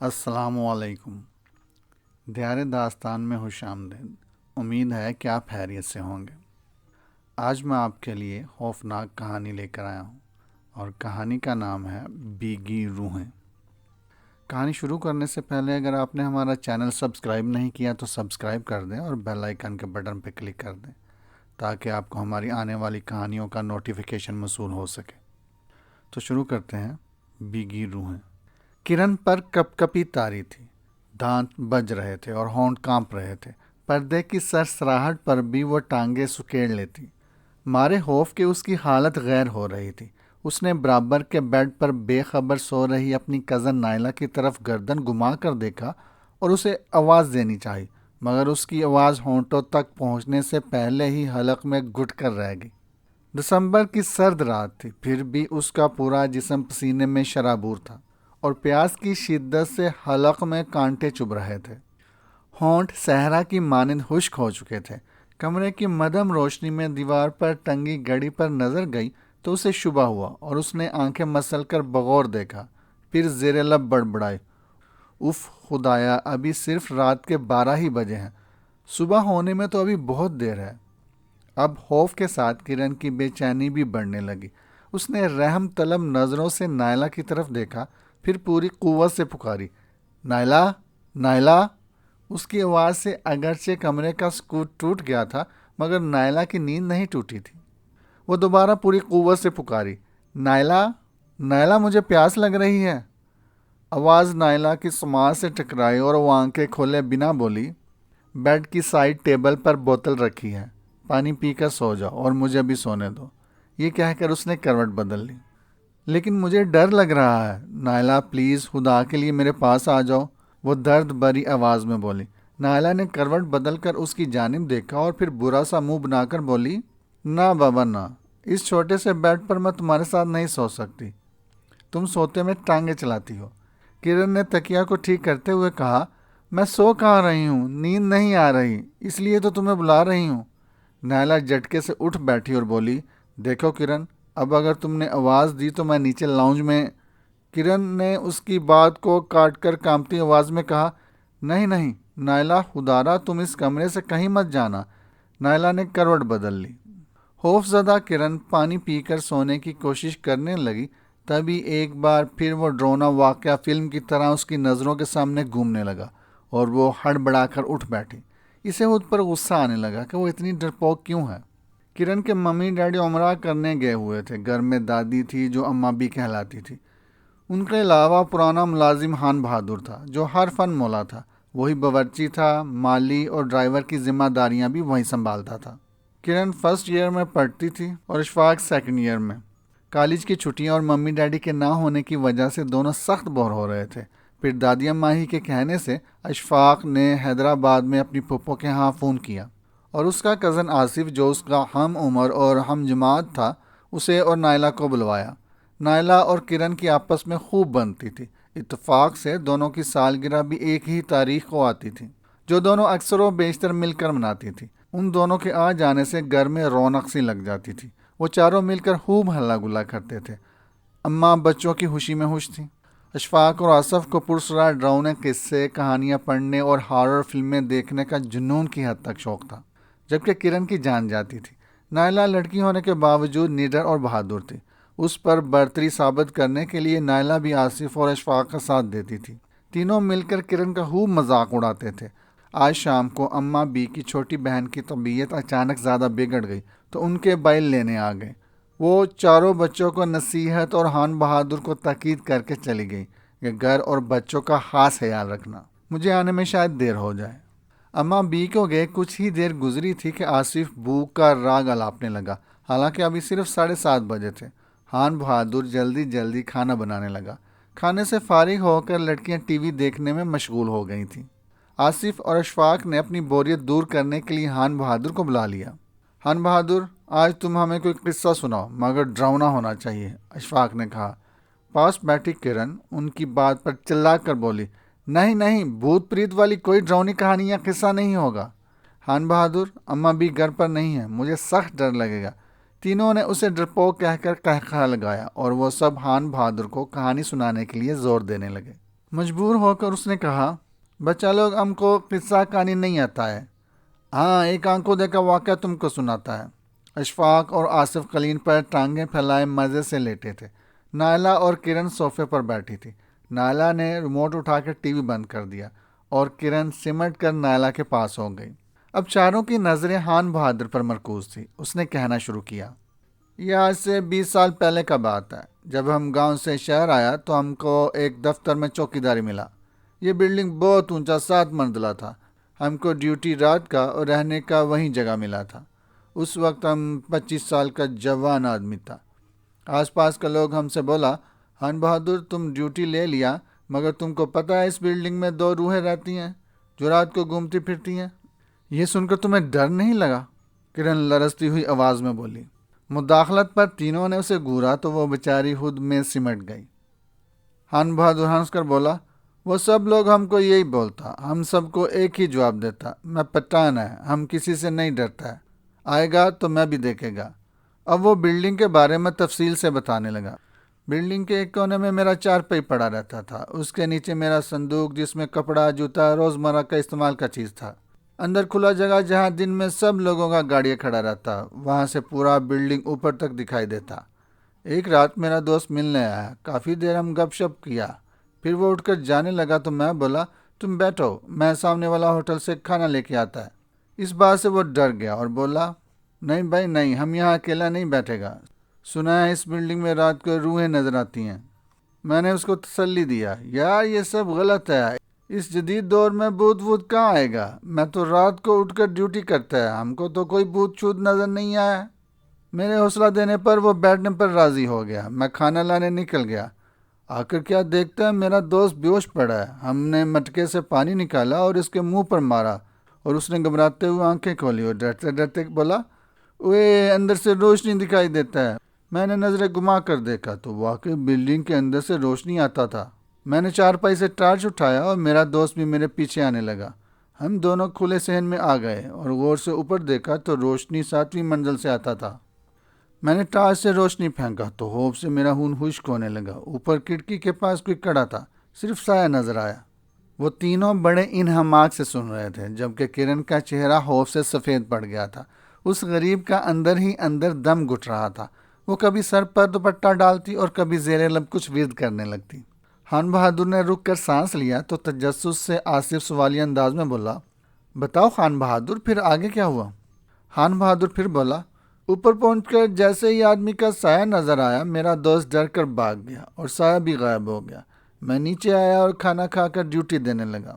السلام علیکم، دیار داستان میں خوش آمدید۔ امید ہے کہ آپ خیریت سے ہوں گے۔ آج میں آپ کے لیے خوفناک کہانی لے کر آیا ہوں، اور کہانی کا نام ہے بھیگی روحیں۔ کہانی شروع کرنے سے پہلے اگر آپ نے ہمارا چینل سبسکرائب نہیں کیا تو سبسکرائب کر دیں اور بیل آئیکن کے بٹن پہ کلک کر دیں تاکہ آپ کو ہماری آنے والی کہانیوں کا نوٹیفیکیشن موصول ہو سکے۔ تو شروع کرتے ہیں۔ بھیگی روحیں۔ کرن پر کپ کپی تاری تھی، دانت بج رہے تھے اور ہونٹ کانپ رہے تھے۔ پردے کی سرسراہٹ پر بھی وہ ٹانگیں سکیڑ لیتی۔ مارے خوف کے اس کی حالت غیر ہو رہی تھی۔ اس نے برابر کے بیڈ پر بے خبر سو رہی اپنی کزن نائلہ کی طرف گردن گھما کر دیکھا اور اسے آواز دینی چاہی، مگر اس کی آواز ہونٹوں تک پہنچنے سے پہلے ہی حلق میں گھٹ کر رہ گئی۔ دسمبر کی سرد رات تھی، پھر بھی اس کا پورا جسم پسینے میں شرابور تھا اور پیاس کی شدت سے حلق میں کانٹے چبھ رہے تھے۔ ہونٹ صحرا کی مانند خشک ہو چکے تھے۔ کمرے کی مدھم روشنی میں دیوار پر ٹنگی گھڑی پر نظر گئی تو اسے شبہ ہوا اور اس نے آنکھیں مسل کر بغور دیکھا، پھر زیر لب بڑبڑائی، اف خدایا، ابھی صرف رات کے 12 ہی بجے ہیں، صبح ہونے میں تو ابھی بہت دیر ہے۔ اب خوف کے ساتھ کرن کی بے چینی بھی بڑھنے لگی۔ اس نے رحم طلب نظروں سے نائلہ کی طرف دیکھا، پھر پوری قوت سے پکاری، نائلہ، نائلہ۔ اس کی آواز سے اگرچہ کمرے کا سکوت ٹوٹ گیا تھا، مگر نائلہ کی نیند نہیں ٹوٹی تھی۔ وہ دوبارہ پوری قوت سے پکاری، نائلہ، نائلہ، مجھے پیاس لگ رہی ہے۔ آواز نائلہ کی سماعت سے ٹکرائی اور وہ آنکھیں کھولے بنا بولی، بیڈ کی سائڈ ٹیبل پر بوتل رکھی ہے، پانی پی کر سو جاؤ اور مجھے بھی سونے دو۔ یہ کہہ کر اس نے کروٹ بدل لی۔ لیکن مجھے ڈر لگ رہا ہے، نائلہ پلیز خدا کے لیے میرے پاس آ جاؤ، وہ درد بھری آواز میں بولی۔ نائلہ نے کروٹ بدل کر اس کی جانب دیکھا اور پھر برا سا منہ بنا کر بولی، نہ بابا نہ، اس چھوٹے سے بیڈ پر میں تمہارے ساتھ نہیں سو سکتی، تم سوتے میں ٹانگیں چلاتی ہو۔ کرن نے تکیہ کو ٹھیک کرتے ہوئے کہا، میں سو کہاں رہی ہوں، نیند نہیں آ رہی، اس لیے تو تمہیں بلا رہی ہوں۔ نائلہ جھٹکے سے اٹھ بیٹھی اور بولی، دیکھو کرن، اب اگر تم نے آواز دی تو میں نیچے لاؤنج میں۔ کرن نے اس کی بات کو کاٹ کر کانپتی آواز میں کہا، نہیں نہیں نائلہ، خدارا تم اس کمرے سے کہیں مت جانا۔ نائلہ نے کروٹ بدل لی۔ خوف زدہ کرن پانی پی کر سونے کی کوشش کرنے لگی، تبھی ایک بار پھر وہ ڈرونا واقعہ فلم کی طرح اس کی نظروں کے سامنے گھومنے لگا اور وہ ہڑبڑا کر اٹھ بیٹھی۔ اسے خود پر غصہ آنے لگا کہ وہ اتنی ڈرپوک کیوں ہے۔ کرن کے ممی ڈیڈی عمرہ کرنے گئے ہوئے تھے۔ گھر میں دادی تھی جو اماں بھی کہلاتی تھی۔ ان کے علاوہ پرانا ملازم خان بہادر تھا جو ہر فن مولا تھا۔ وہی باورچی تھا، مالی اور ڈرائیور کی ذمہ داریاں بھی وہی سنبھالتا تھا۔ کرن فرسٹ ایئر میں پڑھتی تھی اور اشفاق سیکنڈ ایئر میں۔ کالج کی چھٹیاں اور ممی ڈیڈی کے نہ ہونے کی وجہ سے دونوں سخت بور ہو رہے تھے۔ پھر دادی اماں ہی کے کہنے سے اشفاق نے حیدرآباد میں اپنی پھپھو کے ہاں فون کیا اور اس کا کزن آصف جو اس کا ہم عمر اور ہم جماعت تھا، اسے اور نائلہ کو بلوایا۔ نائلہ اور کرن کی آپس میں خوب بنتی تھی۔ اتفاق سے دونوں کی سالگرہ بھی ایک ہی تاریخ کو آتی تھی، جو دونوں اکثر و بیشتر مل کر مناتی تھی۔ ان دونوں کے آ جانے سے گھر میں رونق سی لگ جاتی تھی۔ وہ چاروں مل کر خوب ہلہ گلا کرتے تھے۔ اماں بچوں کی خوشی میں خوش تھیں۔ اشفاق اور آصف کو پرسرار ڈراؤنے قصے، کہانیاں پڑھنے اور ہارر فلمیں دیکھنے کا جنون کی حد تک شوق تھا، جبکہ کرن کی جان جاتی تھی۔ نائلہ لڑکی ہونے کے باوجود نڈر اور بہادر تھی۔ اس پر برتری ثابت کرنے کے لیے نائلہ بھی آصف اور اشفاق کا ساتھ دیتی تھی۔ تینوں مل کر کرن کا خوب مذاق اڑاتے تھے۔ آج شام کو اماں بی کی چھوٹی بہن کی طبیعت اچانک زیادہ بگڑ گئی تو ان کے بائل لینے آ گئے۔ وہ چاروں بچوں کو نصیحت اور خان بہادر کو تاکید کر کے چلی گئی کہ گھر اور بچوں کا خاص خیال رکھنا، مجھے آنے میں شاید دیر ہو جائے۔ اماں بی کو گئے کچھ ہی دیر گزری تھی کہ آصف بھوک کا راگ الاپنے لگا، حالانکہ ابھی صرف 7:30 بجے تھے۔ خان بہادر جلدی جلدی کھانا بنانے لگا۔ کھانے سے فارغ ہو کر لڑکیاں ٹی وی دیکھنے میں مشغول ہو گئی تھیں۔ آصف اور اشفاق نے اپنی بوریت دور کرنے کے لیے خان بہادر کو بلا لیا۔ خان بہادر، آج تم ہمیں کوئی قصہ سناؤ، مگر ڈراؤنا ہونا چاہیے، اشفاق نے کہا۔ پاس بیٹھی کرن ان کی بات پر چلا کر بولی، نہیں نہیں، بھوت پریت والی کوئی ڈراؤنی کہانی یا قصہ نہیں ہوگا۔ خان بہادر، اماں بھی گھر پر نہیں ہے، مجھے سخت ڈر لگے گا۔ تینوں نے اسے ڈرپوک کہہ کر قہقہہ لگایا اور وہ سب خان بہادر کو کہانی سنانے کے لیے زور دینے لگے۔ مجبور ہو کر اس نے کہا، بچہ لوگ ہم کو قصہ کہانی نہیں آتا ہے، ہاں ایک آنکھوں دیکھا واقعہ تم کو سناتا ہے۔ اشفاق اور آصف قلین پر ٹانگیں پھیلائے مزے سے لیٹے تھے۔ نائلہ اور کرن صوفے پر بیٹھی تھی۔ نائلہ نے ریموٹ اٹھا کر ٹی وی بند کر دیا اور کرن سمٹ کر نائلہ کے پاس ہو گئی۔ اب چاروں کی نظریں خان بہادر پر مرکوز تھی۔ اس نے کہنا شروع کیا، یہ آج سے 20 سال پہلے کا بات ہے۔ جب ہم گاؤں سے شہر آیا تو ہم کو ایک دفتر میں چوکیداری ملا۔ یہ بلڈنگ بہت اونچا 7 منزلہ تھا۔ ہم کو ڈیوٹی رات کا اور رہنے کا وہیں جگہ ملا تھا۔ اس وقت ہم 25 سال کا جوان آدمی تھا۔ آس پاس کا لوگ ہم سے بولا، خان بہادر تم ڈیوٹی لے لیا، مگر تم کو پتہ ہے اس بلڈنگ میں 2 روحیں رہتی ہیں جو رات کو گھومتی پھرتی ہیں۔ یہ سن کر تمہیں ڈر نہیں لگا؟ کرن لرزتی ہوئی آواز میں بولی۔ مداخلت پر تینوں نے اسے گھورا تو وہ بیچاری خود میں سمٹ گئی۔ خان بہادر ہنس کر بولا، وہ سب لوگ ہم کو یہی بولتا، ہم سب کو ایک ہی جواب دیتا، میں پٹھان ہے، ہم کسی سے نہیں ڈرتا ہے، آئے گا تو میں بھی دیکھے گا۔ اب وہ بلڈنگ کے بارے میں تفصیل سے بتانے لگا۔ بلڈنگ کے ایک کونے میں میرا 4 پہی پڑا رہتا تھا، اس کے نیچے میرا صندوق جس میں کپڑا، جوتا، روزمرہ کا استعمال کا چیز تھا۔ اندر کھلا جگہ جہاں دن میں سب لوگوں کا گاڑیاں کھڑا رہتا، وہاں سے پورا بلڈنگ اوپر تک دکھائی دیتا۔ ایک رات میرا دوست ملنے آیا، کافی دیر ہم گپ شپ کیا، پھر وہ اٹھ کر جانے لگا تو میں بولا، تم بیٹھو، میں سامنے والا ہوٹل سے کھانا لے کے آتا ہے۔ اس بات سے وہ ڈر گیا اور بولا، نہیں بھائی نہیں، ہم یہاں اکیلا نہیں بیٹھے گا، سنا ہے اس بلڈنگ میں رات کو روحیں نظر آتی ہیں۔ میں نے اس کو تسلی دیا، یار یہ سب غلط ہے، اس جدید دور میں بھوت ووت کہاں آئے گا، میں تو رات کو اٹھ کر ڈیوٹی کرتا ہے، ہم کو تو کوئی بھوت چھوت نظر نہیں آیا۔ میرے حوصلہ دینے پر وہ بیٹھنے پر راضی ہو گیا۔ میں کھانا لانے نکل گیا، آ کر کیا دیکھتا ہے میرا دوست بیہوش پڑا ہے۔ ہم نے مٹکے سے پانی نکالا اور اس کے منہ پر مارا اور اس نے گھبراتے ہوئے آنکھیں کھولی اور ڈرتے ڈرتے بولا، اوے اندر سے روشنی دکھائی دیتا ہے۔ میں نے نظریں گھما کر دیکھا تو واقعی بلڈنگ کے اندر سے روشنی آتا تھا۔ میں نے 4 پائی سے ٹارچ اٹھایا اور میرا دوست بھی میرے پیچھے آنے لگا۔ ہم دونوں کھلے صحن میں آ گئے اور غور سے اوپر دیکھا تو روشنی 7ویں منزل سے آتا تھا۔ میں نے ٹارچ سے روشنی پھینکا تو خوف سے میرا خون خشک ہونے لگا۔ اوپر کھڑکی کے پاس کوئی کڑا تھا، صرف سایہ نظر آیا۔ وہ تینوں بڑے انہماک سے سن رہے تھے، جبکہ کرن کا چہرہ خوف سے سفید پڑ گیا تھا۔ اس غریب کا اندر ہی اندر دم گھٹ رہا تھا۔ وہ کبھی سر پر دوپٹہ ڈالتی اور کبھی زیر لب کچھ ورد کرنے لگتی۔ خان بہادر نے رک کر سانس لیا تو تجسس سے آصف سوالیہ انداز میں بولا، بتاؤ خان بہادر پھر آگے کیا ہوا؟ خان بہادر پھر بولا، اوپر پہنچ کر جیسے ہی آدمی کا سایہ نظر آیا، میرا دوست ڈر کر بھاگ گیا اور سایہ بھی غائب ہو گیا۔ میں نیچے آیا اور کھانا کھا کر ڈیوٹی دینے لگا۔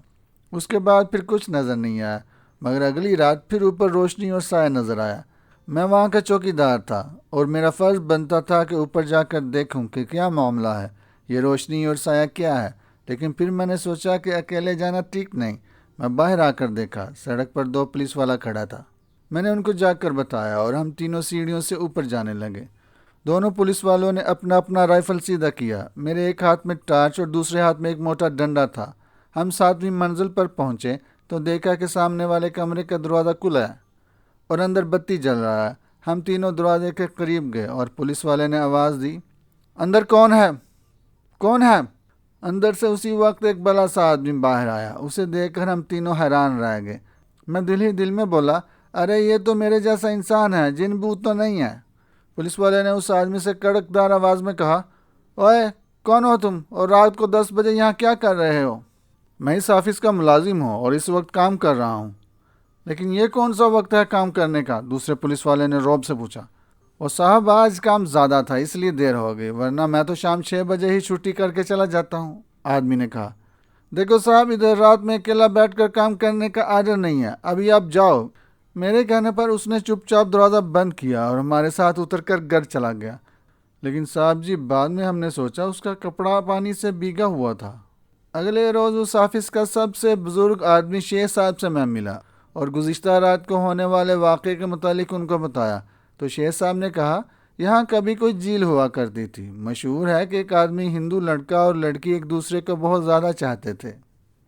اس کے بعد پھر کچھ نظر نہیں آیا، مگر اگلی رات پھر اوپر روشنی اور سایہ نظر آیا۔ میں وہاں کا چوکیدار تھا اور میرا فرض بنتا تھا کہ اوپر جا کر دیکھوں کہ کیا معاملہ ہے، یہ روشنی اور سایہ کیا ہے۔ لیکن پھر میں نے سوچا کہ اکیلے جانا ٹھیک نہیں۔ میں باہر آ کر دیکھا، سڑک پر 2 پولیس والا کھڑا تھا۔ میں نے ان کو جا کر بتایا اور ہم تینوں سیڑھیوں سے اوپر جانے لگے۔ دونوں پولیس والوں نے اپنا اپنا رائفل سیدھا کیا۔ میرے ایک ہاتھ میں ٹارچ اور دوسرے ہاتھ میں ایک موٹا ڈنڈا تھا۔ ہم 7ویں منزل پر پہنچے تو دیکھا کہ سامنے والے کمرے کا دروازہ کھلا ہے اور اندر بتی جل رہا ہے۔ ہم تینوں دروازے کے قریب گئے اور پولیس والے نے آواز دی، اندر کون ہے؟ کون ہے؟ اندر سے اسی وقت ایک بڑا سا آدمی باہر آیا۔ اسے دیکھ کر ہم تینوں حیران رہ گئے۔ میں دل ہی دل میں بولا، ارے یہ تو میرے جیسا انسان ہے، جن بھوت تو نہیں ہے۔ پولیس والے نے اس آدمی سے کڑکدار آواز میں کہا، اوئے کون ہو تم اور رات کو 10 بجے یہاں کیا کر رہے ہو؟ میں اس آفس کا ملازم ہوں اور اس وقت کام کر رہا ہوں۔ لیکن یہ کون سا وقت ہے کام کرنے کا؟ دوسرے پولیس والے نے رعب سے پوچھا۔ اور صاحب آج کام زیادہ تھا اس لیے دیر ہو گئی، ورنہ میں تو شام 6 بجے ہی چھٹی کر کے چلا جاتا ہوں، آدمی نے کہا۔ دیکھو صاحب، ادھر رات میں اکیلا بیٹھ کر کام کرنے کا آرڈر نہیں ہے، ابھی آپ جاؤ۔ میرے کہنے پر اس نے چپ چاپ دروازہ بند کیا اور ہمارے ساتھ اتر کر گھر چلا گیا۔ لیکن صاحب جی، بعد میں ہم نے سوچا اس کا کپڑا پانی سے بھیگا ہوا تھا۔ اگلے روز اس آفس کا سب سے بزرگ آدمی شیخ صاحب سے میں ملا اور گزشتہ رات کو ہونے والے واقعے کے متعلق ان کو بتایا تو شیخ صاحب نے کہا، یہاں کبھی کوئی جھیل ہوا کرتی تھی۔ مشہور ہے کہ ایک آدمی ہندو لڑکا اور لڑکی ایک دوسرے کو بہت زیادہ چاہتے تھے،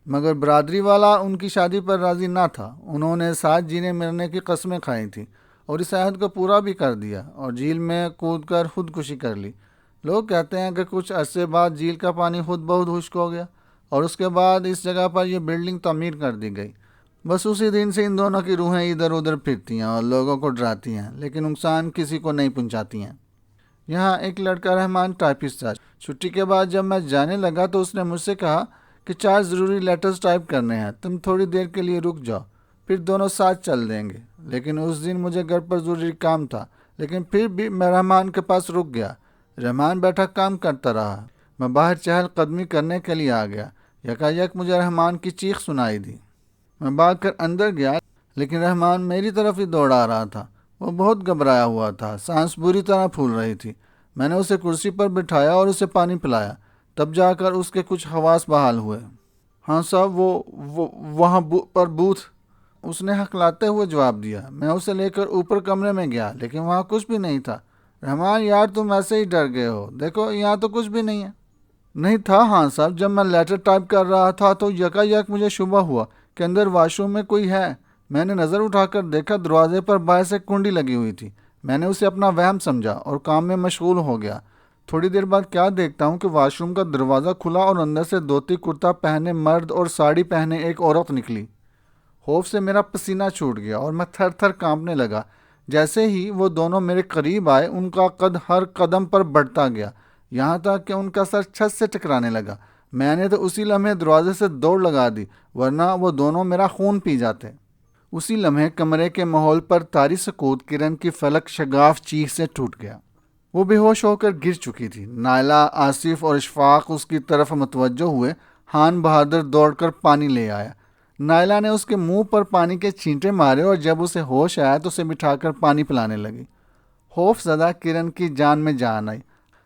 مگر برادری والا ان کی شادی پر راضی نہ تھا۔ انہوں نے ساتھ جینے مرنے کی قسمیں کھائی تھیں اور اس عہد کو پورا بھی کر دیا اور جھیل میں کود کر خودکشی کر لی۔ لوگ کہتے ہیں کہ کچھ عرصے بعد جھیل کا پانی خود بخود خشک ہو گیا اور اس کے بعد اس جگہ پر یہ بلڈنگ تعمیر کر دی گئی۔ بس اسی دن سے ان دونوں کی روحیں ادھر ادھر پھرتی ہیں اور لوگوں کو ڈراتی ہیں، لیکن نقصان کسی کو نہیں پہنچاتی ہیں۔ یہاں ایک لڑکا رحمان ٹائپسٹ تھا۔ چھٹی کے بعد جب میں جانے لگا تو اس نے مجھ سے کہا کہ 4 ضروری لیٹرز ٹائپ کرنے ہیں، تم تھوڑی دیر کے لیے رک جاؤ، پھر دونوں ساتھ چل دیں گے۔ لیکن اس دن مجھے گھر پر ضروری کام تھا، لیکن پھر بھی میں رحمان کے پاس رک گیا۔ رحمان بیٹھا کام کرتا رہا۔ میں باہر چہل قدمی کرنے کے لیے آ گیا۔ یکایک مجھے رحمان کی چیخ سنائی دی۔ میں بھاگ کر اندر گیا، لیکن رحمان میری طرف ہی دوڑ آ رہا تھا۔ وہ بہت گھبرایا ہوا تھا، سانس بری طرح پھول رہی تھی۔ میں نے اسے کرسی پر بٹھایا اور اسے پانی پلایا، تب جا کر اس کے کچھ حواس بحال ہوئے۔ ہاں صاحب، وہ وہاں پر بوتھ، اس نے ہکلاتے ہوئے جواب دیا۔ میں اسے لے کر اوپر کمرے میں گیا، لیکن وہاں کچھ بھی نہیں تھا۔ رحمان یار، تم ایسے ہی ڈر گئے ہو، دیکھو یہاں تو کچھ بھی نہیں ہے۔ نہیں تھا ہاں صاحب، جب میں لیٹر ٹائپ کر رہا تھا تو یکایک مجھے شبہ ہوا کہ اندر واش روم میں کوئی ہے۔ میں نے نظر اٹھا کر دیکھا، دروازے پر باہر سے کنڈی لگی ہوئی تھی۔ میں نے اسے اپنا وہم سمجھا اور کام میں مشغول ہو گیا۔ تھوڑی دیر بعد کیا دیکھتا ہوں کہ واش روم کا دروازہ کھلا اور اندر سے دھوتی کرتا پہنے مرد اور ساڑی پہنے ایک عورت نکلی۔ خوف سے میرا پسینہ چھوٹ گیا اور میں تھر تھر کانپنے لگا۔ جیسے ہی وہ دونوں میرے قریب آئے، ان کا قد ہر قدم پر بڑھتا گیا، یہاں تک کہ ان کا سر چھت سے ٹکرانے لگا۔ میں نے تو اسی لمحے دروازے سے دوڑ لگا دی، ورنہ وہ دونوں میرا خون پی جاتے۔ اسی لمحے کمرے کے ماحول پر طاری سکوت کرن کی فلک شگاف چیخ سے ٹوٹ گیا۔ وہ بے ہوش ہو کر گر چکی تھی۔ نائلہ، آصف اور اشفاق اس کی طرف متوجہ ہوئے۔ خان بہادر دوڑ کر پانی لے آیا۔ نائلہ نے اس کے منہ پر پانی کے چھینٹے مارے اور جب اسے ہوش آیا تو اسے بٹھا کر پانی پلانے لگی۔ خوف زدہ کرن کی جان میں جان آئی۔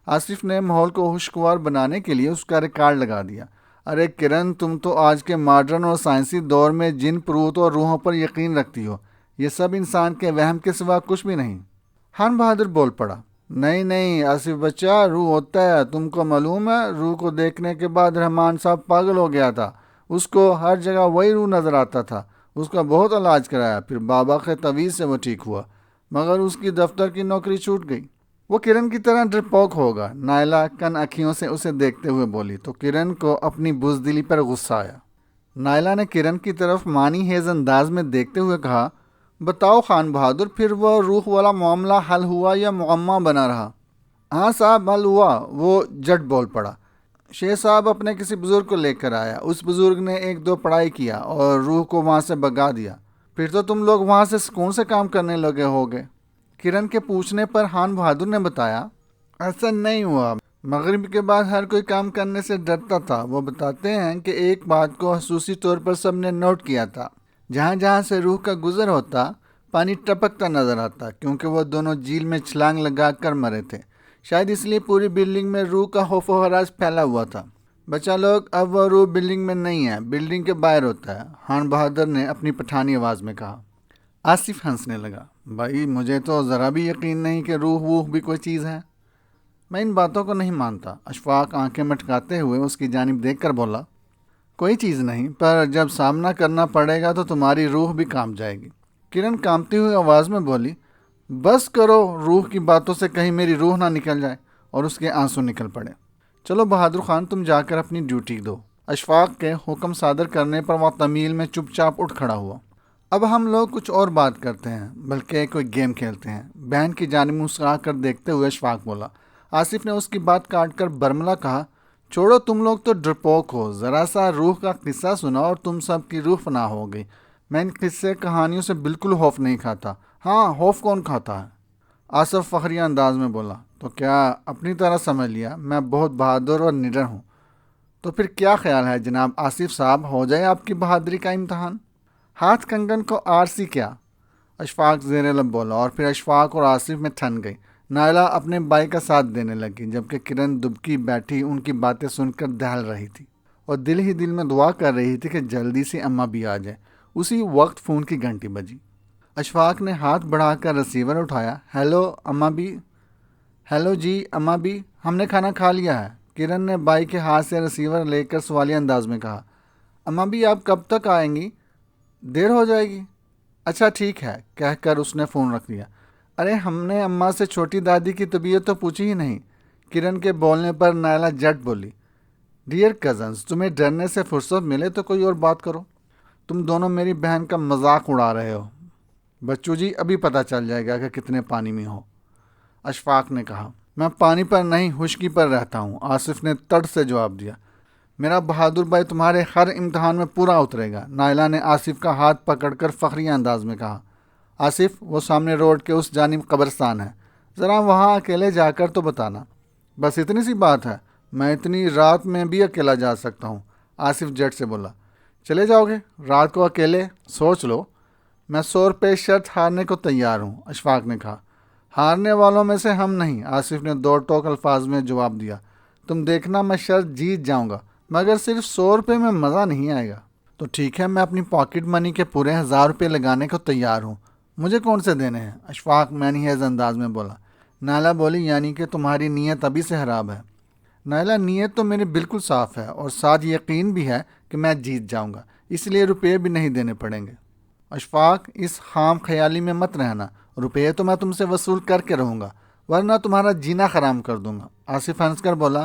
آصف نے ماحول کو خوشگوار بنانے کے لیے اس کا ریکارڈ لگا دیا۔ ارے کرن، تم تو آج کے ماڈرن اور سائنسی دور میں جن پروت اور روحوں پر یقین رکھتی ہو، یہ سب انسان کے وہم کے سوا کچھ بھی نہیں۔ خان بہادر بول پڑا، نہیں آصف بچہ، روح ہوتا ہے، تم کو معلوم ہے؟ روح کو دیکھنے کے بعد رحمان صاحب پاگل ہو گیا تھا۔ اس کو ہر جگہ وہی روح نظر آتا تھا۔ اس کا بہت علاج کرایا، پھر بابا کے تویز سے وہ ٹھیک ہوا، مگر اس کی دفتر کی نوکری چھوٹ گئی۔ وہ کرن کی طرح ڈرپوک ہوگا، نائلہ کن اکھیوں سے اسے دیکھتے ہوئے بولی تو کرن کو اپنی بزدلی پر غصہ آیا۔ نائلہ نے کرن کی طرف معنی خیز انداز میں دیکھتے ہوئے کہا، بتاؤ خان بہادر، پھر وہ روح والا معاملہ حل ہوا یا معمہ بنا رہا؟ ہاں صاحب، حل ہوا، وہ جٹ بول پڑا۔ شیخ صاحب اپنے کسی بزرگ کو لے کر آیا، اس بزرگ نے 1-2 پڑھائی کیا اور روح کو وہاں سے بھگا دیا۔ پھر تو تم لوگ وہاں سے سکون سے کام کرنے لگے ہوگے۔ کرن کے پوچھنے پر خان بہادر نے بتایا، ایسا نہیں ہوا، مغرب کے بعد ہر کوئی کام کرنے سے ڈرتا تھا۔ وہ بتاتے ہیں کہ ایک بات کو خصوصی طور پر سب نے نوٹ کیا تھا، جہاں جہاں سے روح کا گزر ہوتا پانی ٹپکتا نظر آتا، کیونکہ وہ دونوں جھیل میں چھلانگ لگا کر مرے تھے۔ شاید اس لیے پوری بلڈنگ میں روح کا خوف و ہراس پھیلا ہوا تھا۔ بچہ لوگ، اب وہ روح بلڈنگ میں نہیں ہے، بلڈنگ کے باہر ہوتا ہے، خان بہادر نے اپنی پٹھانی آواز میں کہا۔ آصف ہنسنے لگا، بھائی مجھے تو ذرا بھی یقین نہیں کہ روح ووح بھی کوئی چیز ہے۔ میں ان باتوں کو نہیں مانتا۔ اشفاق آنکھیں مٹکاتے ہوئے اس کی جانب دیکھ کر بولا، کوئی چیز نہیں، پر جب سامنا کرنا پڑے گا تو تمہاری روح بھی کانپ جائے گی۔ کرن کانپتی ہوئی آواز میں بولی، بس کرو، روح کی باتوں سے کہیں میری روح نہ نکل جائے، اور اس کے آنسو نکل پڑے۔ چلو بہادر خان، تم جا کر اپنی ڈیوٹی دو۔ اشفاق کے حکم صادر کرنے پر وہ تمیل میں چپ چاپ اٹھ کھڑا ہوا۔ اب ہم لوگ کچھ اور بات کرتے ہیں، بلکہ کوئی گیم کھیلتے ہیں۔ بہن کی جانب مسکرا کر دیکھتے ہوئے اشفاق بولا۔ آصف نے اس کی بات کاٹ کر برملا کہا، چھوڑو، تم لوگ تو ڈرپوک ہو، ذرا سا روح کا قصہ سنا اور تم سب کی روح فنا ہو گئی۔ میں ان قصے کہانیوں سے بالکل خوف نہیں کھاتا۔ ہاں، خوف کون کھاتا ہے؟ آصف فخریہ انداز میں بولا، تو کیا اپنی طرح سمجھ لیا میں بہت بہادر اور نڈر ہوں؟ تو پھر کیا خیال ہے جناب آصف صاحب، ہو جائے آپ کی بہادری کا امتحان؟ ہاتھ کنگن کو آرسی کیا؟ اشفاق زیر لب بولا، اور پھر اشفاق اور آصف میں ٹھن گئی۔ نائلہ اپنے بھائی کا ساتھ دینے لگی، جبکہ کرن دبکی بیٹھی ان کی باتیں سن کر دہل رہی تھی اور دل ہی دل میں دعا کر رہی تھی کہ جلدی سے اماں بھی آ جائے۔ اسی وقت فون کی گھنٹی بجی۔ اشفاق نے ہاتھ بڑھا کر ریسیور اٹھایا۔ ہیلو اماں بھی؟ ہیلو جی اماں بھی، ہم نے کھانا کھا لیا ہے، کرن نے بھائی کے ہاتھ سے ریسیور لے کر سوالیہ انداز میں کہا۔ اماں بھی، آپ کب تک آئیں گی؟ دیر ہو جائے گی؟ اچھا ٹھیک ہے کہہ کر اس نے فون رکھ دیا۔ ارے ہم نے اماں سے چھوٹی دادی کی طبیعت تو پوچھی ہی نہیں۔ کرن کے بولنے پر نائلہ جٹ بولی، ڈیئر کزنز، تمہیں ڈرنے سے فرصت ملے تو کوئی اور بات کرو۔ تم دونوں میری بہن کا مذاق اڑا رہے ہو۔ بچو جی ابھی پتہ چل جائے گا کہ کتنے پانی میں ہو، اشفاق نے کہا۔ میں پانی پر نہیں خشکی پر رہتا ہوں، آصف نے تڑ سے جواب دیا۔ میرا بہادر بھائی تمہارے ہر امتحان میں پورا اترے گا، نائلہ نے آصف کا ہاتھ پکڑ کر فخری انداز میں کہا۔ آصف، وہ سامنے روڈ کے اس جانب قبرستان ہے، ذرا وہاں اکیلے جا کر تو بتانا۔ بس اتنی سی بات ہے، میں اتنی رات میں بھی اکیلا جا سکتا ہوں، آصف جٹ سے بولا۔ چلے جاؤ گے رات کو اکیلے؟ سوچ لو۔ میں 100 روپے شرط ہارنے کو تیار ہوں، اشفاق نے کہا۔ ہارنے والوں میں سے ہم نہیں، آصف نے دو ٹوک الفاظ میں جواب دیا۔ تم دیکھنا میں شرط جیت جاؤں گا، مگر صرف 100 روپے میں مزہ نہیں آئے گا۔ تو ٹھیک ہے، میں اپنی پاکٹ منی کے پورے 1000 روپے لگانے کو تیار ہوں، مجھے کون سے دینے ہیں؟ اشفاق مینیز انداز میں بولا۔ نائلہ بولی، یعنی کہ تمہاری نیت ابھی سے خراب ہے؟ نائلہ، نیت تو میری بالکل صاف ہے اور ساتھ یقین بھی ہے کہ میں جیت جاؤں گا، اس لیے روپے بھی نہیں دینے پڑیں گے۔ اشفاق، اس خام خیالی میں مت رہنا، روپے تو میں تم سے وصول کر کے رہوں گا، ورنہ تمہارا جینا حرام کر دوں گا۔ آصف ہنس کر بولا،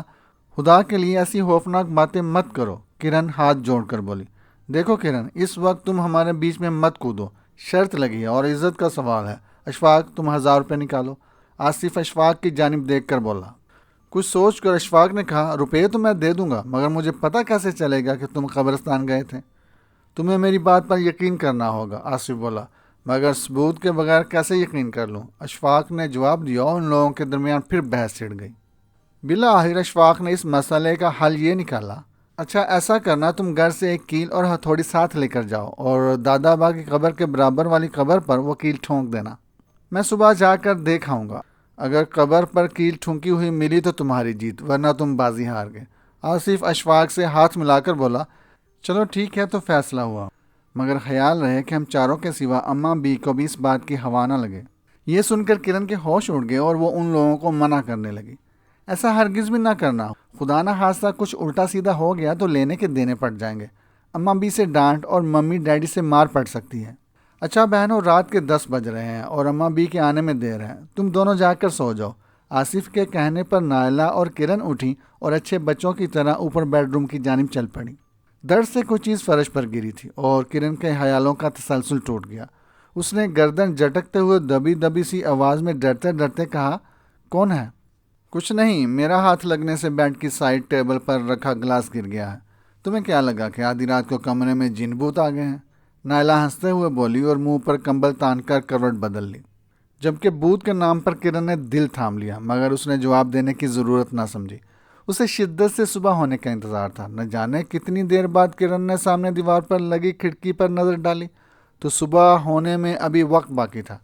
خدا کے لیے ایسی خوفناک باتیں مت کرو۔ کرن ہاتھ جوڑ کر بولی، دیکھو کرن، اس وقت تم ہمارے بیچ میں مت کودو، شرط لگی ہے اور عزت کا سوال ہے۔ اشفاق، تم 1000 روپے نکالو۔ آصف اشفاق کی جانب دیکھ کر بولا۔ کچھ سوچ کر اشفاق نے کہا، روپے تو میں دے دوں گا، مگر مجھے پتہ کیسے چلے گا کہ تم قبرستان گئے تھے؟ تمہیں میری بات پر یقین کرنا ہوگا، آصف بولا۔ مگر ثبوت کے بغیر کیسے یقین کر لوں؟ اشفاق نے جواب دیا۔ ان لوگوں کے درمیان پھر بحث چھڑ گئی۔ بالآخر اشفاق نے اس مسئلے کا حل یہ نکالا، اچھا ایسا کرنا، تم گھر سے ایک کیل اور ہتھوڑی ساتھ لے کر جاؤ اور دادا با کی قبر کے برابر والی قبر پر وہ کیل ٹھونک دینا۔ میں صبح جا کر دیکھ آؤں گا، اگر قبر پر کیل ٹھونکی ہوئی ملی تو تمہاری جیت، ورنہ تم بازی ہار گئے۔ آصف اشفاق سے ہاتھ ملا کر بولا، چلو ٹھیک ہے، تو فیصلہ ہوا، مگر خیال رہے کہ ہم چاروں کے سوا اماں بی کو بھی اس بات کی ہوا نہ لگے۔ یہ سن کر کرن کے ہوش اڑ گئے اور وہ ان لوگوں کو منع کرنے لگی، ایسا ہرگز بھی نہ کرنا، خدا نہ خواستہ کچھ الٹا سیدھا ہو گیا تو لینے کے دینے پڑ جائیں گے، اماں بی سے ڈانٹ اور ممی ڈیڈی سے مار پڑ سکتی ہے۔ اچھا بہنوں، رات کے 10 بج رہے ہیں اور اماں بی کے آنے میں دیر ہے، تم دونوں جا کر سو جاؤ۔ آصف کے کہنے پر نائلہ اور کرن اٹھی اور اچھے بچوں کی طرح اوپر بیڈ روم کی جانب چل پڑی۔ درد سے کوئی چیز فرش پر گری تھی اور کرن کے خیالوں کا تسلسل ٹوٹ گیا۔ اس نے گردن جھٹکتے ہوئے دبی دبی سی آواز میں ڈرتے ڈرتے کہا، کون ہے؟ کچھ نہیں، میرا ہاتھ لگنے سے بیڈ کی سائڈ ٹیبل پر رکھا گلاس گر گیا ہے۔ تمہیں کیا لگا کہ آدھی رات کو کمرے میں جن بھوت آ گئے ہیں؟ نائلہ ہنستے ہوئے بولی اور منہ پر کمبل تان کر کروٹ بدل لی۔ جبکہ بھوت کے نام پر کرن نے دل تھام لیا، مگر اس نے جواب دینے کی ضرورت نہ سمجھی۔ اسے شدت سے صبح ہونے کا انتظار تھا۔ نہ جانے کتنی دیر بعد کرن نے سامنے دیوار پر لگی کھڑکی پر نظر ڈالی تو صبح ہونے میں ابھی وقت باقی تھا۔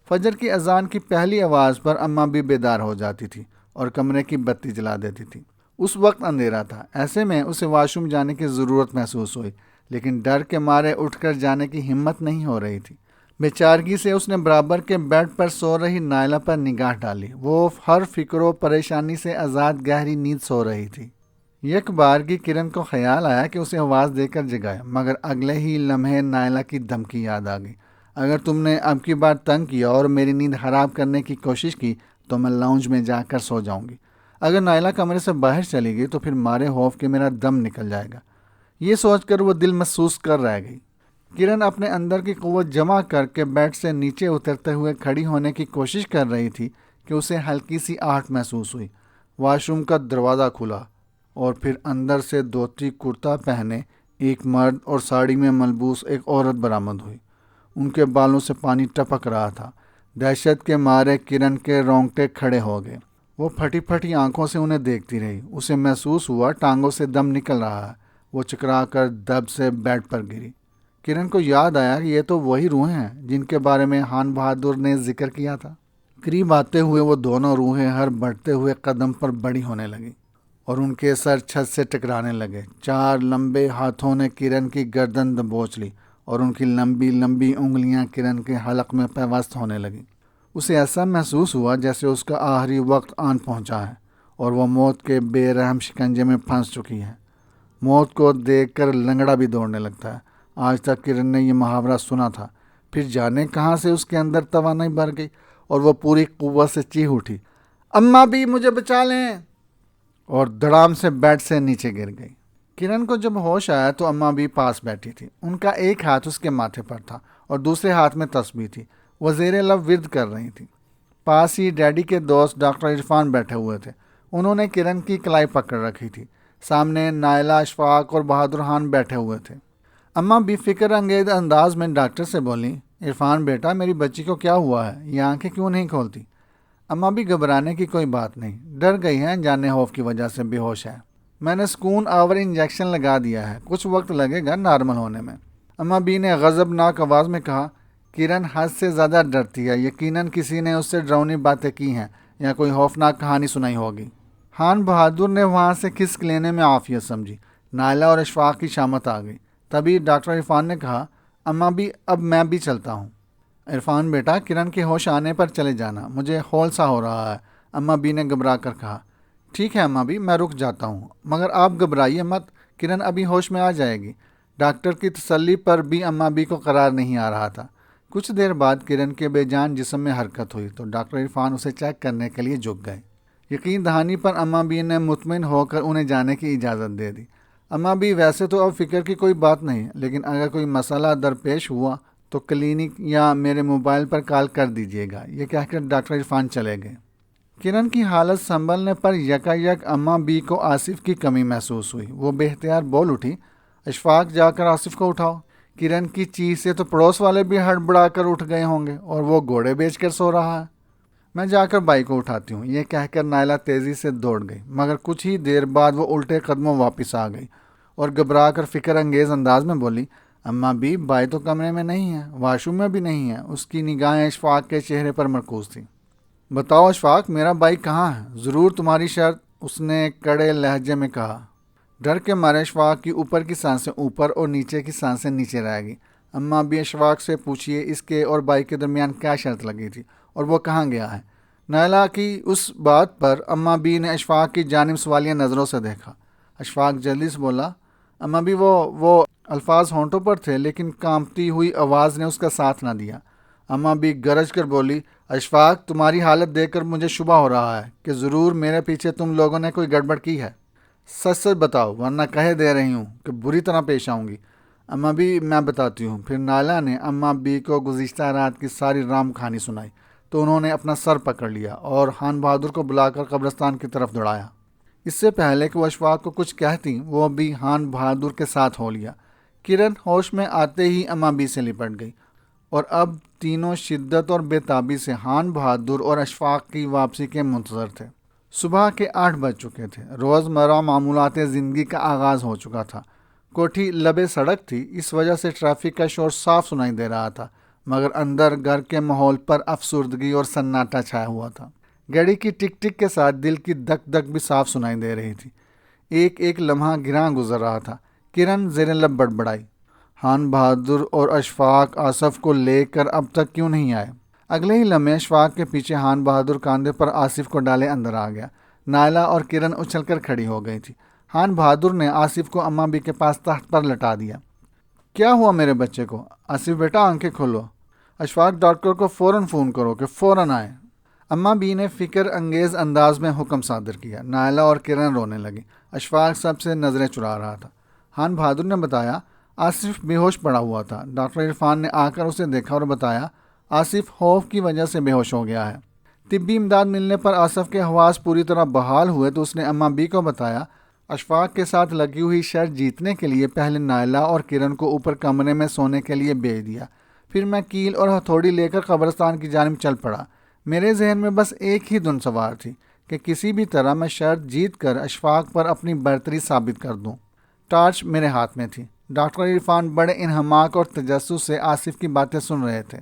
فجر کی اذان کی پہلی آواز پر اماں بھی بیدار ہو جاتی تھی اور کمرے کی بتی جلا دیتی تھی۔ اس وقت اندھیرا تھا، ایسے میں اسے واش روم جانے کی ضرورت محسوس ہوئی، لیکن ڈر کے مارے اٹھ کر جانے کی ہمت نہیں ہو رہی تھی۔ بیچارگی سے اس نے برابر کے بیڈ پر سو رہی نائلہ پر نگاہ ڈالی۔ وہ ہر فکر و پریشانی سے آزاد گہری نیند سو رہی تھی۔ یک بارگی کرن کو خیال آیا کہ اسے آواز دے کر جگائے، مگر اگلے ہی لمحے نائلہ کی دھمکی یاد آ گئی، اگر تم نے اب کی بار تنگ کیا اور میری نیند خراب کرنے کی کوشش کی تو میں لاؤنج میں جا کر سو جاؤں گی۔ اگر نائلہ کمرے سے باہر چلی گئی تو پھر مارے خوف کے میرا دم نکل جائے گا۔ یہ سوچ کر وہ دل محسوس کر رہ گئی۔ کرن اپنے اندر کی قوت جمع کر کے بیڈ سے نیچے اترتے ہوئے کھڑی ہونے کی کوشش کر رہی تھی کہ اسے ہلکی سی آہٹ محسوس ہوئی۔ واش روم کا دروازہ کھلا اور پھر اندر سے دھوتی کرتا پہنے ایک مرد اور ساڑی میں ملبوس ایک عورت برآمد ہوئی۔ ان کے بالوں سے پانی ٹپک رہا تھا۔ دہشت کے مارے کرن کے رونگٹے کھڑے ہو گئے۔ وہ پھٹی پھٹی آنکھوں سے انہیں دیکھتی رہی۔ اسے محسوس ہوا ٹانگوں سے دم نکل رہا ہے۔ وہ چکرا کر دب سے بیڈ پر گری۔ کرن کو یاد آیا کہ یہ تو وہی روحیں ہیں جن کے بارے میں خان بہادر نے ذکر کیا تھا۔ قریب آتے ہوئے وہ دونوں روحیں ہر بڑھتے ہوئے قدم پر بڑی ہونے لگی اور ان کے سر چھت سے ٹکرانے لگے۔ 4 لمبے ہاتھوں نے کرن کی گردن دبوچ لی اور ان کی لمبی لمبی انگلیاں کرن کے حلق میں پیوست ہونے لگیں۔ اسے ایسا محسوس ہوا جیسے اس کا آخری وقت آن پہنچا ہے اور وہ موت کے بے رحم شکنجے میں پھنس چکی ہے۔ موت کو دیکھ کر لنگڑا بھی دوڑنے لگتا ہے۔ آج تک کرن نے یہ محاورہ سنا تھا، پھر جانے کہاں سے اس کے اندر توانائی بھر گئی اور وہ پوری قوت سے چیخ اٹھی، اماں بھی مجھے بچا لیں، اور دھڑام سے بیڈ سے نیچے گر گئی۔ کرن کو جب ہوش آیا تو اماں بھی پاس بیٹھی تھی۔ ان کا ایک ہاتھ اس کے ماتھے پر تھا اور دوسرے ہاتھ میں تسبیح تھی۔ وہ زیر لب ورد کر رہی تھی۔ پاس ہی ڈیڈی کے دوست ڈاکٹر عرفان بیٹھے ہوئے تھے۔ انہوں نے کرن کی کلائی پکڑ رکھی تھی۔ سامنے نائلہ، اشفاق اور بہادر خان بیٹھے ہوئے تھے۔ اماں بھی فکر انگیز انداز میں ڈاکٹر سے بولی، عرفان بیٹا، میری بچی کو کیا ہوا ہے؟ یہ آنکھیں کیوں نہیں کھولتی؟ اماں بھی گھبرانے کی کوئی بات نہیں، ڈر گئی ہیں، جانے خوف کی وجہ سے بے ہوش ہے۔ میں نے سکون آور انجیکشن لگا دیا ہے، کچھ وقت لگے گا نارمل ہونے میں۔ اماں بی نے غضبناک آواز میں کہا، کرن حد سے زیادہ ڈرتی ہے، یقیناً کسی نے اس سے ڈراؤنی باتیں کی ہیں یا کوئی خوفناک کہانی سنائی ہوگی۔ خان بہادر نے وہاں سے کھسک لینے میں عافیت سمجھی۔ نائلہ اور اشفاق کی شامت آ گئی۔ تبھی ڈاکٹر عرفان نے کہا، اماں بھی اب میں بھی چلتا ہوں۔ عرفان بیٹا، کرن کے ہوش آنے پر چلے جانا، مجھے ہول سا ہو رہا ہے، اماں بی نے گھبرا کر کہا۔ ٹھیک ہے اماں بھی، میں رک جاتا ہوں، مگر آپ گھبرائیے مت، کرن ابھی ہوش میں آ جائے گی۔ ڈاکٹر کی تسلی پر بھی اماں بی کو قرار نہیں آ رہا تھا۔ کچھ دیر بعد کرن کے بے جان جسم میں حرکت ہوئی تو ڈاکٹر عرفان اسے چیک کرنے کے لیے جھک گئے۔ یقین دہانی پر اماں بی نے مطمئن ہو کر انہیں جانے کی اجازت دے دی۔ اماں بی، ویسے تو اب فکر کی کوئی بات نہیں، لیکن اگر کوئی مسئلہ درپیش ہوا تو کلینک یا میرے موبائل پر کال کر دیجیے گا، یہ کہہ کر ڈاکٹر عرفان چلے گئے۔ کرن کی حالت سنبھلنے پر یکایک اماں بی کو آصف کی کمی محسوس ہوئی۔ وہ بے اختیار بول اٹھی، اشفاق جا کر آصف کو اٹھاؤ۔ کرن کی چیخ سے تو پڑوس والے بھی ہڑبڑا کر اٹھ گئے ہوں گے، اور وہ گھوڑے بیچ کر سو رہا ہے۔ میں جا کر بھائی کو اٹھاتی ہوں، یہ کہہ کر نائلہ تیزی سے دوڑ گئی، مگر کچھ ہی دیر بعد وہ الٹے قدموں واپس آ گئی اور گھبرا کر فکر انگیز انداز میں بولی، اماں بھی، بھائی تو کمرے میں نہیں ہے، واش روم میں بھی نہیں ہے۔ اس کی نگاہیں اشفاق کے چہرے پر مرکوز تھیں۔ بتاؤ اشفاق، میرا بھائی کہاں ہے؟ ضرور تمہاری شرط، اس نے کڑے لہجے میں کہا۔ ڈر کے مارے اشفاق کی اوپر کی سانسیں اوپر اور نیچے کی سانسیں نیچے رہ گئی۔ اماں بھی، اشفاق سے پوچھئے اس کے اور بھائی کے درمیان کیا شرط لگی تھی اور وہ کہاں گیا ہے؟ نائلہ کی اس بات پر اماں بی نے اشفاق کی جانب سوالیہ نظروں سے دیکھا۔ اشفاق جلدی سے بولا، اماں بی، وہ الفاظ ہونٹوں پر تھے لیکن کانپتی ہوئی آواز نے اس کا ساتھ نہ دیا۔ اماں بھی گرج کر بولی، اشفاق، تمہاری حالت دیکھ کر مجھے شبہ ہو رہا ہے کہ ضرور میرے پیچھے تم لوگوں نے کوئی گڑبڑ کی ہے۔ سچ سچ بتاؤ، ورنہ کہہ دے رہی ہوں کہ بری طرح پیش آؤں گی۔ اماں بھی، میں بتاتی ہوں۔ پھر نائلہ نے اماں بی کو گزشتہ رات کی ساری رام کہانی سنائی تو انہوں نے اپنا سر پکڑ لیا اور خان بہادر کو بلا کر قبرستان کی طرف دوڑایا۔ اس سے پہلے کہ وہ اشفاق کو کچھ کہتی، وہ بھی خان بہادر کے ساتھ ہو لیا۔ کرن ہوش میں آتے ہی اماں بی سے لپٹ گئی اور اب تینوں شدت اور بے تابی سے خان بہادر اور اشفاق کی واپسی کے منتظر تھے۔ صبح کے 8 بج چکے تھے۔ روزمرہ معمولات زندگی کا آغاز ہو چکا تھا۔ کوٹھی لبے سڑک تھی، اس وجہ سے ٹریفک کا شور صاف سنائی دے رہا تھا، مگر اندر گھر کے ماحول پر افسردگی اور سناٹا چھایا ہوا تھا۔ گھڑی کی ٹک ٹک کے ساتھ دل کی دھک دھک بھی صاف سنائی دے رہی تھی۔ ایک ایک لمحہ گراں گزر رہا تھا۔ کرن زیر لب بڑبڑائی، خان بہادر اور اشفاق آصف کو لے کر اب تک کیوں نہیں آئے؟ اگلے ہی لمحے اشفاق کے پیچھے خان بہادر کاندھے پر آصف کو ڈالے اندر آ گیا۔ نائلہ اور کرن اچھل کر کھڑی ہو گئی تھی۔ خان بہادر نے آصف کو اماں بی کے پاس تخت پر لٹا دیا۔ کیا ہوا میرے بچے کو؟ آصف بیٹا، آنکھیں کھولو۔ اشفاق، ڈاکٹر کو فوراً فون کرو کہ فوراً آئے۔ اماں بی نے فکر انگیز انداز میں حکم صادر کیا۔ نائلہ اور کرن رونے لگی۔ اشفاق سب سے نظریں چرا رہا تھا۔ خان بہادر نے بتایا، آصف بے ہوش پڑا ہوا تھا۔ ڈاکٹر عرفان نے آ کر اسے دیکھا اور بتایا، آصف خوف کی وجہ سے بے ہوش ہو گیا ہے۔ طبی امداد ملنے پر آصف کے حواس پوری طرح بحال ہوئے تو اس نے اماں بی کو بتایا، اشفاق کے ساتھ لگی ہوئی شرط جیتنے کے لیے پہلے نائلہ اور کرن کو اوپر کمرے میں سونے کے لیے بھیج دیا، پھر میں کیل اور ہتھوڑی لے کر قبرستان کی جانب چل پڑا۔ میرے ذہن میں بس ایک ہی دھن سوار تھی کہ کسی بھی طرح میں شرط جیت کر اشفاق پر اپنی برتری ثابت کر دوں۔ ٹارچ میرے ہاتھ میں تھی۔ ڈاکٹر عرفان بڑے انہماک اور تجسس سے آصف کی باتیں سن رہے تھے،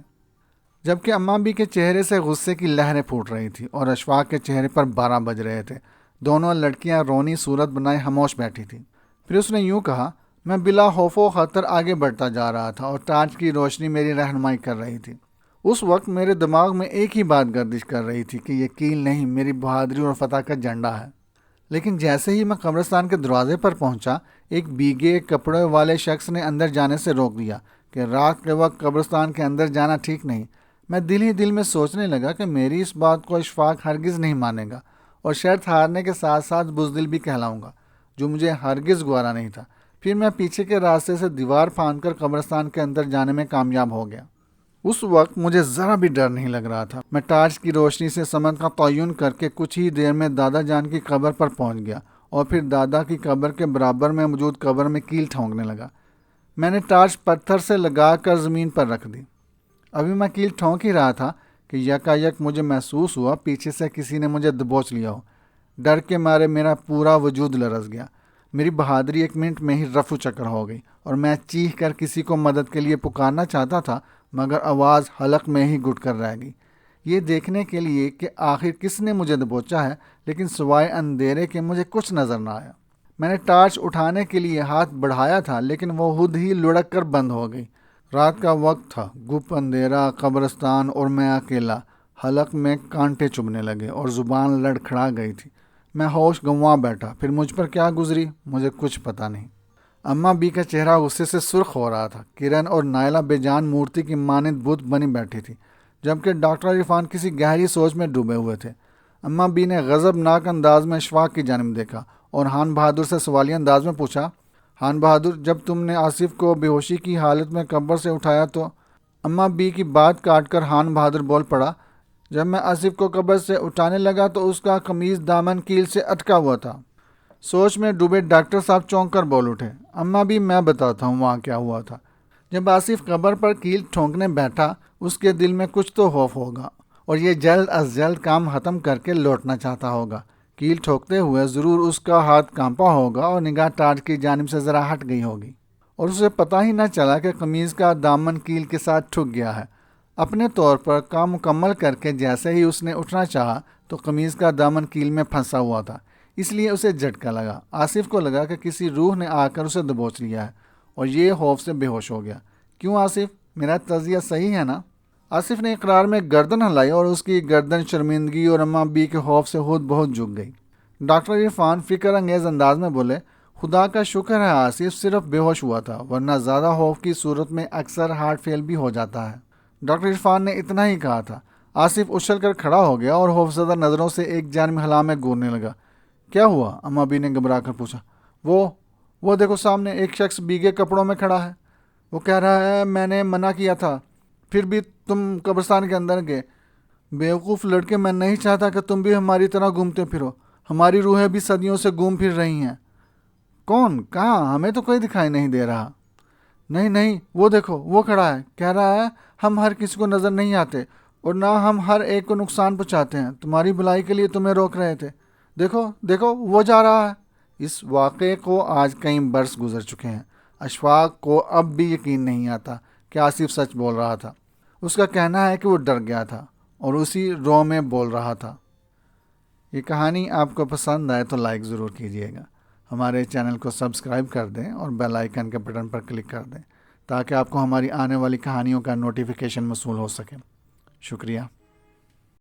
جبکہ اماں بی کے چہرے سے غصے کی لہریں پھوٹ رہی تھی اور اشفاق کے چہرے پر 12 بج رہے تھے۔ دونوں لڑکیاں رونی صورت بنائے خاموش بیٹھی تھیں۔ پھر اس نے یوں کہا، میں بلا خوف و خطر آگے بڑھتا جا رہا تھا اور ٹارچ کی روشنی میری رہنمائی کر رہی تھی۔ اس وقت میرے دماغ میں ایک ہی بات گردش کر رہی تھی کہ یہ کیل نہیں، میری بہادری اور فتح کا جھنڈا ہے۔ لیکن جیسے ہی میں قبرستان کے دروازے پر پہنچا، ایک بھیگے کپڑے والے شخص نے اندر جانے سے روک دیا۔ کہ رات کے وقت قبرستان کے اندر جانا ٹھیک نہیں۔ میں دل ہی دل میں سوچنے لگا کہ میری اس بات کو اشفاق ہرگز نہیں مانے گا اور شرط ہارنے کے ساتھ ساتھ بزدل بھی کہلاؤں گا، جو مجھے ہرگز گوارا نہیں تھا۔ پھر میں پیچھے کے راستے سے دیوار پھاند کر قبرستان کے اندر جانے میں کامیاب ہو گیا۔ اس وقت مجھے ذرا بھی ڈر نہیں لگ رہا تھا۔ میں ٹارچ کی روشنی سے سمت کا تعین کر کے کچھ ہی دیر میں دادا جان کی قبر پر پہنچ گیا اور پھر دادا کی قبر کے برابر میں موجود قبر میں کیل ٹھونکنے لگا۔ میں نے ٹارچ پتھر سے لگا کر زمین پر رکھ دی۔ ابھی میں کیل ٹھونک ہی رہا تھا کہ یکایک مجھے محسوس ہوا پیچھے سے کسی نے مجھے دبوچ لیا ہو۔ ڈر کے مارے میرا پورا وجود لرز گیا۔ میری بہادری 1 منٹ میں ہی رفو چکر ہو گئی اور میں چیخ کر کسی کو مدد کے لیے پکارنا چاہتا تھا، مگر آواز حلق میں ہی گھٹ کر رہ گئی، یہ دیکھنے کے لیے کہ آخر کس نے مجھے دبوچا ہے، لیکن سوائے اندھیرے کے مجھے کچھ نظر نہ آیا۔ میں نے ٹارچ اٹھانے کے لیے ہاتھ بڑھایا تھا، لیکن وہ خود ہی لڑک کر بند ہو گئی۔ رات کا وقت تھا، گپ اندھیرا، قبرستان اور میں اکیلا۔ حلق میں کانٹے چبھنے لگے اور زبان لڑکھڑا گئی تھی۔ میں ہوش گنوا بیٹھا۔ پھر مجھ پر کیا گزری مجھے کچھ پتہ نہیں۔ اماں بی کا چہرہ غصے سے سرخ ہو رہا تھا۔ کرن اور نائلہ بے جان مورتی کی مانند بت بنی بیٹھی تھی، جبکہ ڈاکٹر عرفان کسی گہری سوچ میں ڈوبے ہوئے تھے۔ اماں بی نے غضبناک انداز میں اشفاق کی جانب دیکھا اور خان بہادر سے سوالیہ انداز میں پوچھا، خان بہادر، جب تم نے آصف کو بے ہوشی کی حالت میں قبر سے اٹھایا تو؟ اماں بی کی بات کاٹ کر خان بہادر بول پڑا، جب میں آصف کو قبر سے اٹھانے لگا تو اس کا قمیض دامن کیل سے اٹکا ہوا تھا۔ سوچ میں ڈوبے ڈاکٹر صاحب چونک کر بول اٹھے، اماں بھی میں بتاتا ہوں وہاں کیا ہوا تھا۔ جب آصف قبر پر کیل ٹھونکنے بیٹھا، اس کے دل میں کچھ تو خوف ہوگا اور یہ جلد از جلد کام ختم کر کے لوٹنا چاہتا ہوگا۔ کیل ٹھوکتے ہوئے ضرور اس کا ہاتھ کانپا ہوگا اور نگاہ ٹارچ کی جانب سے ذرا ہٹ گئی ہوگی اور اسے پتہ ہی نہ چلا کہ قمیض کا دامن کیل کے ساتھ ٹھک گیا ہے۔ اپنے طور پر کام مکمل کر کے جیسے ہی اس نے اٹھنا چاہا تو قمیض کا دامن کیل میں پھنسا ہوا تھا، اس لیے اسے جھٹکا لگا۔ آصف کو لگا کہ کسی روح نے آ کر اسے دبوچ لیا ہے اور یہ خوف سے بے ہوش ہو گیا۔ کیوں آصف، میرا تجزیہ صحیح ہے نا؟ آصف نے اقرار میں گردن ہلائی اور اس کی گردن شرمندگی اور اماں بی کے خوف سے خود بہت جھک گئی۔ ڈاکٹر عرفان فکر انگیز انداز میں بولے، خدا کا شکر ہے آصف صرف بے ہوش ہوا تھا، ورنہ زیادہ خوف کی صورت میں اکثر ہارٹ فیل بھی ہو جاتا ہے۔ ڈاکٹر عرفان نے اتنا ہی کہا تھا۔ آصف اچھل کر کھڑا ہو گیا اور خوفزدہ نظروں سے ایک جانب حلا میں گورنے لگا۔ کیا ہوا؟ اماں بی نے گھبرا کر پوچھا۔ وہ دیکھو سامنے ایک شخص بھیگے کپڑوں میں کھڑا ہے، وہ کہہ رہا ہے میں نے منع کیا تھا پھر بھی تم قبرستان کے اندر گئے۔ بیوقوف لڑکے، میں نہیں چاہتا کہ تم بھی ہماری طرح گھومتے پھرو، ہماری روحیں بھی صدیوں سے گھوم پھر رہی ہیں۔ کون؟ کہاں؟ ہمیں تو کوئی دکھائی نہیں دے رہا۔ نہیں، وہ دیکھو وہ کھڑا ہے، کہہ رہا ہے ہم ہر کسی کو نظر نہیں آتے اور نہ ہم ہر ایک کو نقصان پہنچاتے ہیں، تمہاری بھلائی کے لیے تمہیں روک رہے تھے، دیکھو وہ جا رہا ہے۔ اس واقعے کو آج کئی برس گزر چکے ہیں۔ اشفاق کو اب بھی یقین نہیں آتا کہ آصف سچ بول رہا تھا۔ اس کا کہنا ہے کہ وہ ڈر گیا تھا اور اسی رو میں بول رہا تھا۔ یہ کہانی آپ کو پسند آئے تو لائک ضرور کیجیے گا، ہمارے چینل کو سبسکرائب کر دیں اور بیل آئیکن کے بٹن پر کلک کر دیں تاکہ آپ کو ہماری آنے والی کہانیوں کا نوٹیفیکیشن موصول ہو سکے۔ شکریہ۔